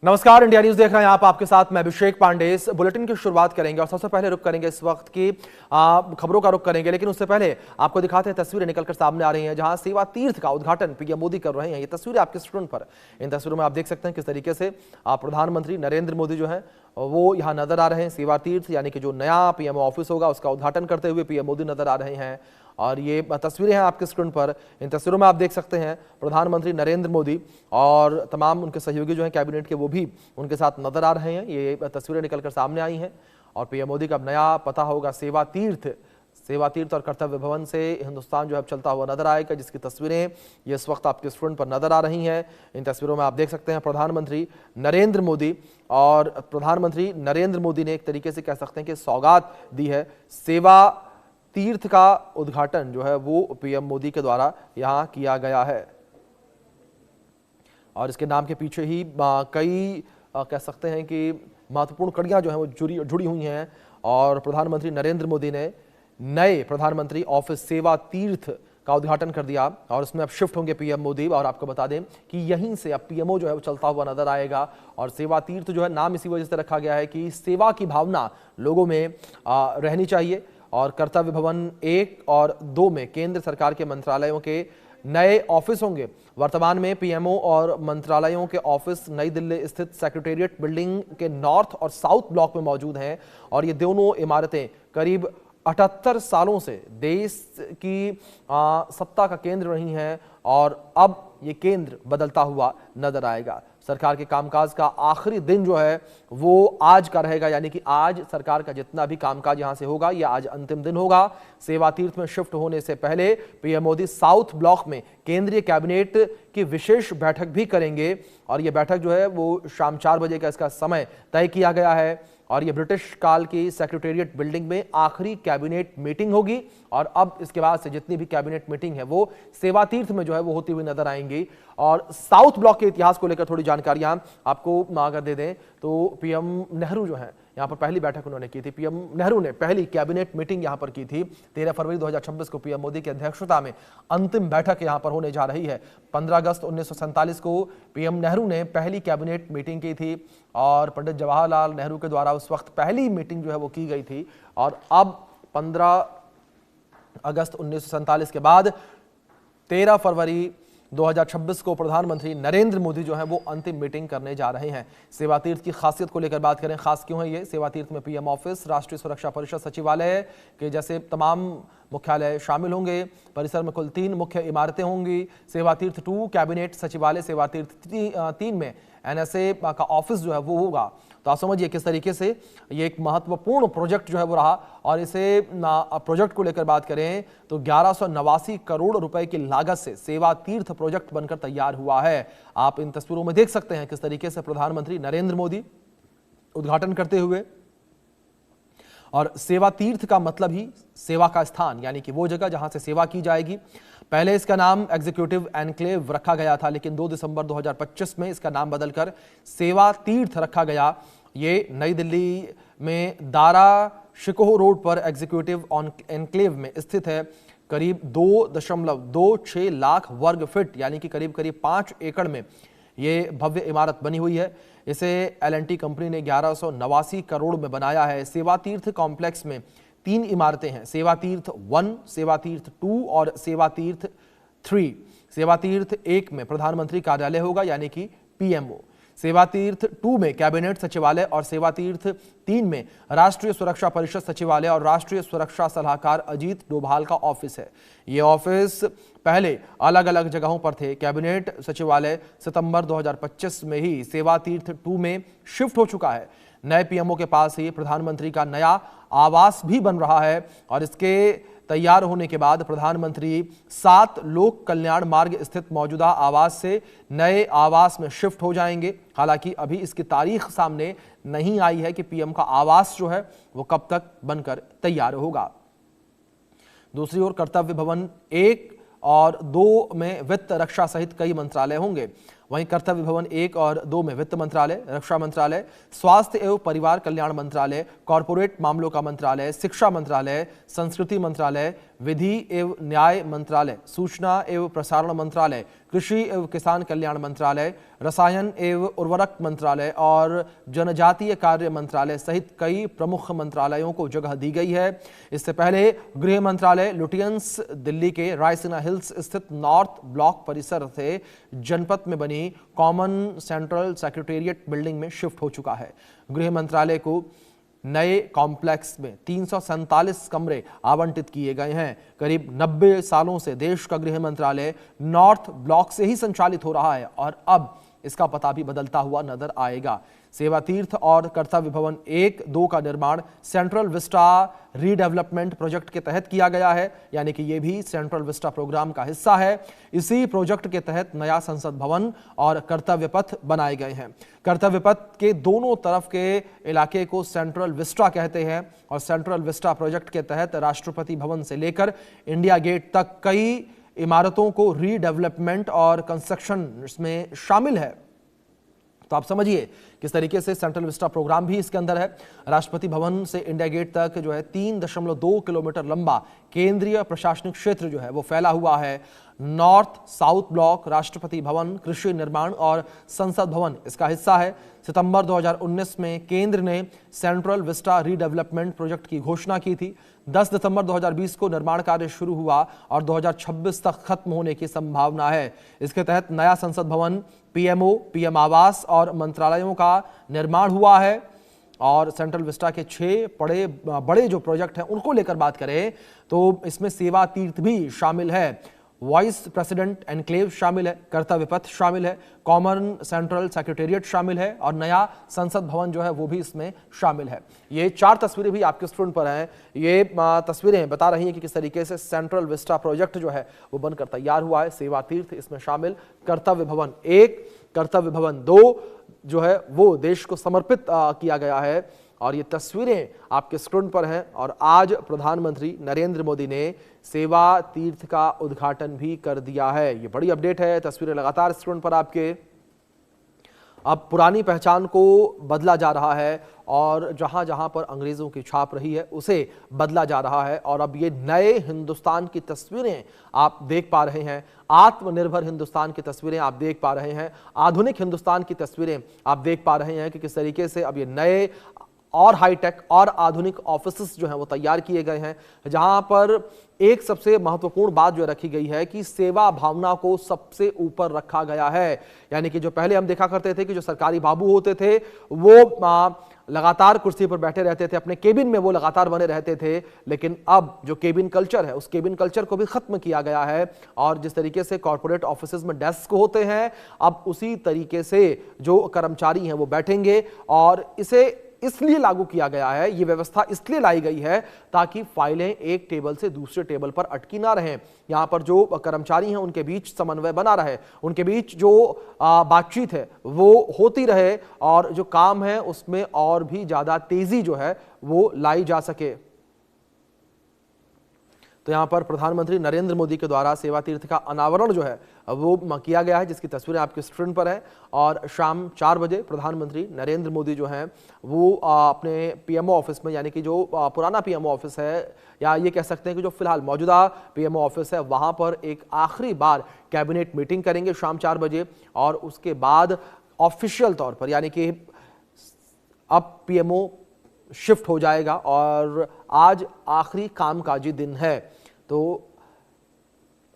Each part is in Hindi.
नमस्कार, इंडिया न्यूज देख रहे हैं आप। आपके साथ मैं अभिषेक पांडे। इस बुलेटिन की शुरुआत करेंगे और सबसे पहले रुक करेंगे इस वक्त की खबरों का रुख करेंगे, लेकिन उससे पहले आपको दिखाते हैं तस्वीरें निकलकर सामने आ रही हैं जहां सेवा तीर्थ का उद्घाटन पीएम मोदी कर रहे हैं। ये तस्वीरें आपके स्क्रीन पर, इन तस्वीरों में आप देख सकते हैं किस तरीके से प्रधानमंत्री नरेंद्र मोदी जो है वो यहाँ नजर आ रहे हैं। सेवा तीर्थ यानी कि जो नया पीएमओ ऑफिस होगा उसका उद्घाटन करते हुए पीएम मोदी नजर आ रहे हैं और ये तस्वीरें हैं आपके स्क्रीन पर। इन तस्वीरों में आप देख सकते हैं प्रधानमंत्री नरेंद्र मोदी और तमाम उनके सहयोगी जो हैं कैबिनेट के, वो भी उनके साथ नजर आ रहे हैं। ये तस्वीरें निकलकर सामने आई हैं और पीएम मोदी का नया पता होगा सेवा तीर्थ और कर्तव्य भवन से हिंदुस्तान जो है चलता हुआ नजर आएगा, जिसकी तस्वीरें ये इस वक्त आपके स्क्रीन पर नजर आ रही हैं। इन तस्वीरों में आप देख सकते हैं प्रधानमंत्री नरेंद्र मोदी, और प्रधानमंत्री नरेंद्र मोदी ने एक तरीके से कह सकते हैं कि सौगात दी है। सेवा तीर्थ का उद्घाटन जो है वो पीएम मोदी के द्वारा यहां किया गया है और इसके नाम के पीछे ही कई कह सकते हैं कि महत्वपूर्ण कड़ियां जो हैं वो जुड़ी हुई हैं। और प्रधानमंत्री नरेंद्र मोदी ने नए प्रधानमंत्री ऑफिस सेवा तीर्थ का उद्घाटन कर दिया और उसमें अब शिफ्ट होंगे पीएम मोदी। और आपको बता दें कि यहीं से अब पीएमओ जो है वो चलता हुआ नजर आएगा। और सेवा तीर्थ जो है नाम इसी वजह से रखा गया है कि सेवा की भावना लोगों में रहनी चाहिए। और कर्तव्य भवन 1 और 2 में केंद्र सरकार के मंत्रालयों के नए ऑफिस होंगे। वर्तमान में पीएमओ और मंत्रालयों के ऑफिस नई दिल्ली स्थित सेक्रेटेरिएट बिल्डिंग के नॉर्थ और साउथ ब्लॉक में मौजूद हैं और ये दोनों इमारतें करीब 78 सालों से देश की सत्ता का केंद्र रही हैं और अब ये केंद्र बदलता हुआ नजर आएगा। सरकार के कामकाज का आखिरी दिन जो है वो आज का रहेगा, यानी कि आज सरकार का जितना भी कामकाज यहां से होगा ये आज अंतिम दिन होगा। सेवा तीर्थ में शिफ्ट होने से पहले पीएम मोदी साउथ ब्लॉक में केंद्रीय कैबिनेट की विशेष बैठक भी करेंगे और ये बैठक जो है वो शाम 4 बजे का इसका समय तय किया गया है। और ये ब्रिटिश काल की सेक्रेटेरिएट बिल्डिंग में आखिरी कैबिनेट मीटिंग होगी और अब इसके बाद से जितनी भी कैबिनेट मीटिंग है वो सेवा तीर्थ में जो है वो होती हुई नजर आएंगी। और साउथ ब्लॉक के इतिहास को लेकर थोड़ी जानकारियां आपको अगर दे दें तो पीएम नेहरू जो है यहाँ पर पहली बैठक उन्होंने की थी। पीएम नेहरू ने पहली कैबिनेट मीटिंग यहाँ पर की थी 13 फरवरी 2026 को। पीएम मोदी की अध्यक्षता में अंतिम बैठक यहाँ पर होने जा रही है। 15 अगस्त 1947 को पीएम नेहरू ने पहली कैबिनेट मीटिंग की थी और पंडित जवाहरलाल नेहरू के द्वारा उस वक्त पहली मीटिंग जो है वो की गई थी। और अब 15 अगस्त 1947 के बाद 13 फरवरी 2026 को प्रधानमंत्री नरेंद्र मोदी जो है वो अंतिम मीटिंग करने जा रहे हैं। सेवा तीर्थ की खासियत को लेकर बात करें, खास क्यों है ये? सेवा तीर्थ में पीएम ऑफिस, राष्ट्रीय सुरक्षा परिषद सचिवालय के जैसे तमाम मुख्यालय शामिल होंगे। परिसर में कुल 3 मुख्य इमारतें होंगी। सेवा तीर्थ 2 कैबिनेट सचिवालय, सेवा तीर्थ 3 में एनएसए का ऑफिस जो है वो होगा। तो आप समझिए किस तरीके से ये एक महत्वपूर्ण प्रोजेक्ट जो है वो रहा। और इसे प्रोजेक्ट को लेकर बात करें तो 1189 करोड़ रुपए की लागत से सेवा तीर्थ प्रोजेक्ट बनकर तैयार हुआ है। आप इन तस्वीरों में देख सकते हैं किस तरीके से प्रधानमंत्री नरेंद्र मोदी उद्घाटन करते हुए। और सेवा तीर्थ का मतलब ही सेवा का स्थान, यानी कि वो जगह जहां से सेवा की जाएगी। पहले इसका नाम एग्जीक्यूटिव एनक्लेव रखा गया था, लेकिन 2 दिसंबर 2025 में इसका नाम बदलकर सेवा तीर्थ रखा गया। ये नई दिल्ली में दारा शिकोह रोड पर एग्जीक्यूटिव एनक्लेव में स्थित है। करीब 2.26 लाख वर्ग फीट यानी कि करीब 5 एकड़ में ये भव्य इमारत बनी हुई है। इसे L&T कंपनी ने 1189 करोड़ में बनाया है। सेवा तीर्थ कॉम्प्लेक्स में 3 इमारतें हैं, सेवा तीर्थ 1, सेवा तीर्थ 2 और सेवा तीर्थ 3। सेवा तीर्थ 1 में प्रधानमंत्री कार्यालय होगा यानी कि पीएमओ, सेवा तीर्थ 2 में कैबिनेट सचिवालय और सेवा तीर्थ 3 में राष्ट्रीय सुरक्षा परिषद सचिवालय और राष्ट्रीय सुरक्षा सलाहकार अजीत डोभाल का ऑफिस है। ये ऑफिस पहले अलग अलग जगहों पर थे। कैबिनेट सचिवालय सितंबर 2025 में ही सेवा तीर्थ 2 में शिफ्ट हो चुका है। नए पीएमओ के पास ही प्रधानमंत्री का नया आवास भी बन रहा है और इसके तैयार होने के बाद प्रधानमंत्री 7 लोक कल्याण मार्ग स्थित मौजूदा आवास से नए आवास में शिफ्ट हो जाएंगे। हालांकि अभी इसकी तारीख सामने नहीं आई है कि पीएम का आवास जो है वो कब तक बनकर तैयार होगा। दूसरी ओर कर्तव्य भवन 1 और 2 में वित्त, रक्षा सहित कई मंत्रालय होंगे। वहीं कर्तव्य भवन 1 और 2 में वित्त मंत्रालय, रक्षा मंत्रालय, स्वास्थ्य एवं परिवार कल्याण मंत्रालय, कॉरपोरेट मामलों का मंत्रालय, शिक्षा मंत्रालय, संस्कृति मंत्रालय, विधि एवं न्याय मंत्रालय, सूचना एवं प्रसारण मंत्रालय, कृषि एवं किसान कल्याण मंत्रालय, रसायन एवं उर्वरक मंत्रालय और जनजातीय कार्य मंत्रालय सहित कई प्रमुख मंत्रालयों को जगह दी गई है। इससे पहले गृह मंत्रालय लुटियंस दिल्ली के रायसीना हिल्स स्थित नॉर्थ ब्लॉक परिसर से जनपथ में बनी कॉमन सेंट्रल सेक्रेटेरिएट बिल्डिंग में शिफ्ट हो चुका है। गृह मंत्रालय को नए कॉम्प्लेक्स में 347 कमरे आवंटित किए गए हैं। करीब 90 सालों से देश का गृह मंत्रालय नॉर्थ ब्लॉक से ही संचालित हो रहा है और अब इसका पता भी बदलता हुआ नजर आएगा। सेवा तीर्थ और कर्तव्य भवन 1-2 का निर्माण सेंट्रल विस्टा रीडेवलपमेंट प्रोजेक्ट के तहत किया गया है, यानी कि यह भी सेंट्रल विस्टा प्रोग्राम का हिस्सा है। इसी प्रोजेक्ट के तहत नया संसद भवन और कर्तव्य पथ बनाए गए हैं। कर्तव्य पथ के दोनों तरफ के इलाके को सेंट्रल विस्टा कहते हैं और सेंट्रल विस्टा प्रोजेक्ट के तहत राष्ट्रपति भवन से लेकर इंडिया गेट तक कई इमारतों को रीडेवलपमेंट और कंस्ट्रक्शन में शामिल है। तो आप समझिए किस तरीके से सेंट्रल विस्टा प्रोग्राम भी इसके अंदर है। राष्ट्रपति भवन से इंडिया गेट तक जो है 3.2 किलोमीटर लंबा केंद्रीय प्रशासनिक क्षेत्र जो है वो फैला हुआ है। North south block, Rashtrapati Bhavan, कृषि निर्माण और संसद भवन इसका हिस्सा है। सितंबर 2019 में केंद्र ने सेंट्रल विस्टा रीडेवलपमेंट प्रोजेक्ट की घोषणा की थी। 10 दिसंबर 2020 को निर्माण कार्य शुरू हुआ और 2026 तक खत्म होने की संभावना है। इसके तहत नया संसद भवन, पीएमओ, पीएम आवास और मंत्रालयों का निर्माण हुआ है। और सेंट्रल विस्टा के 6 बड़े जो प्रोजेक्ट हैं उनको लेकर बात करें तो इसमें सेवा तीर्थ भी शामिल है, वाइस प्रेसिडेंट एनक्लेव शामिल है, कर्तव्य पथ शामिल है, कॉमन सेंट्रल सेक्रेटेरिएट शामिल है और नया संसद भवन जो है वो भी इसमें शामिल है। ये 4 तस्वीरें भी आपके स्क्रीन पर हैं। ये तस्वीरें बता रही हैं कि किस तरीके से सेंट्रल विस्टा प्रोजेक्ट जो है वो बनकर तैयार हुआ है। सेवा तीर्थ इसमें शामिल, कर्तव्य भवन 1, कर्तव्य भवन 2 जो है वो देश को समर्पित किया गया है। और ये तस्वीरें आपके स्क्रीन पर हैं और आज प्रधानमंत्री नरेंद्र मोदी ने सेवा तीर्थ का उद्घाटन भी कर दिया है। ये बड़ी अपडेट है, तस्वीरें लगातार स्क्रीन पर आपके। अब पुरानी पहचान को बदला जा रहा है और जहां जहां पर अंग्रेजों की छाप रही है उसे बदला जा रहा है और अब ये नए हिंदुस्तान की तस्वीरें आप देख पा रहे हैं। आत्मनिर्भर हिंदुस्तान की तस्वीरें आप देख पा रहे हैं, आधुनिक हिंदुस्तान की तस्वीरें आप देख पा रहे हैं कि किस तरीके से अब ये नए और हाईटेक और आधुनिक ऑफिसेस जो हैं वो तैयार किए गए हैं, जहां पर एक सबसे महत्वपूर्ण बात जो रखी गई है कि सेवा भावना को सबसे ऊपर रखा गया है। यानी कि जो पहले हम देखा करते थे कि जो सरकारी बाबू होते थे वो लगातार कुर्सी पर बैठे रहते थे, अपने केबिन में वो लगातार बने रहते थे, लेकिन अब जो केबिन कल्चर है उस केबिन कल्चर को भी खत्म किया गया है और जिस तरीके से कॉर्पोरेट ऑफिसेज में डेस्क होते हैं अब उसी तरीके से जो कर्मचारी हैं वो बैठेंगे। और इसे इसलिए लागू किया गया है, ये व्यवस्था इसलिए लाई गई है ताकि फाइलें एक टेबल से दूसरे टेबल पर अटकी ना रहें। यहां पर जो कर्मचारी हैं उनके बीच समन्वय बना रहे, उनके बीच जो बातचीत है वो होती रहे और जो काम है उसमें और भी ज्यादा तेजी जो है वो लाई जा सके। तो यहां पर प्रधानमंत्री नरेंद्र मोदी के द्वारा सेवा तीर्थ का अनावरण जो है वो किया गया है, जिसकी तस्वीरें आपके स्क्रीन पर है। और शाम 4 बजे प्रधानमंत्री नरेंद्र मोदी जो हैं वो अपने पीएमओ ऑफिस में, यानी कि जो पुराना पीएमओ ऑफिस है या ये कह सकते हैं कि जो फिलहाल मौजूदा पीएमओ ऑफिस है वहां पर एक आखिरी बार कैबिनेट मीटिंग करेंगे शाम 4 बजे और उसके बाद ऑफिशियल तौर पर यानी कि अब पीएमओ शिफ्ट हो जाएगा और आज आखिरी कामकाजी दिन है। तो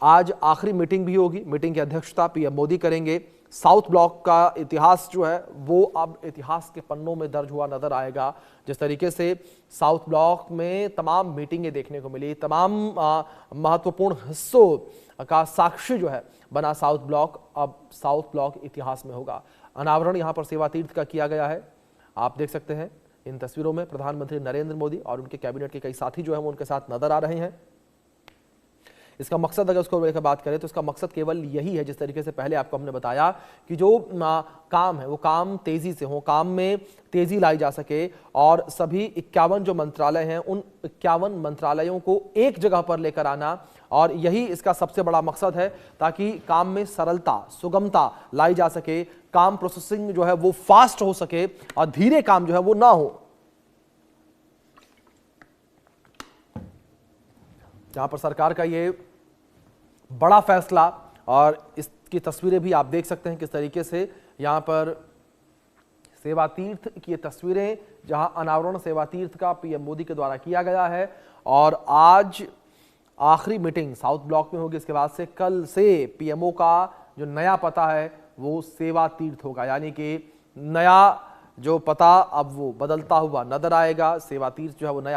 आज आखिरी मीटिंग भी होगी, मीटिंग की अध्यक्षता पीएम मोदी करेंगे। साउथ ब्लॉक का इतिहास जो है वो अब इतिहास के पन्नों में दर्ज हुआ नजर आएगा। जिस तरीके से साउथ ब्लॉक में तमाम मीटिंगें देखने को मिली, तमाम महत्वपूर्ण हिस्सों का साक्षी जो है बना साउथ ब्लॉक, अब साउथ ब्लॉक इतिहास में होगा। अनावरण यहां पर सेवा तीर्थ का किया गया है, आप देख सकते हैं इन तस्वीरों में प्रधानमंत्री नरेंद्र मोदी और उनके कैबिनेट के कई साथी जो है वो उनके साथ नजर आ रहे हैं। इसका मकसद अगर उसको लेकर बात करें तो इसका मकसद केवल यही है, जिस तरीके से पहले आपको हमने बताया कि जो काम है वो काम तेजी से हो, काम में तेजी लाई जा सके और सभी 51 जो मंत्रालय हैं उन 51 मंत्रालयों को एक जगह पर लेकर आना, और यही इसका सबसे बड़ा मकसद है ताकि काम में सरलता, सुगमता लाई जा सके, काम प्रोसेसिंग जो है वो फास्ट हो सके और धीरे काम जो है वो ना हो। जहां पर सरकार का ये बड़ा फैसला, और इसकी तस्वीरें भी आप देख सकते हैं किस तरीके से यहां पर सेवा तीर्थ की ये तस्वीरें, जहां अनावरण सेवा तीर्थ का पीएम मोदी के द्वारा किया गया है। और आज आखिरी मीटिंग साउथ ब्लॉक में होगी। इसके बाद से कल से पीएमओ का जो नया पता है वो सेवा तीर्थ होगा, यानी कि नया जो पता अब वो बदलता हुआ नजर आएगा। सेवा तीर्थ जो है वो नया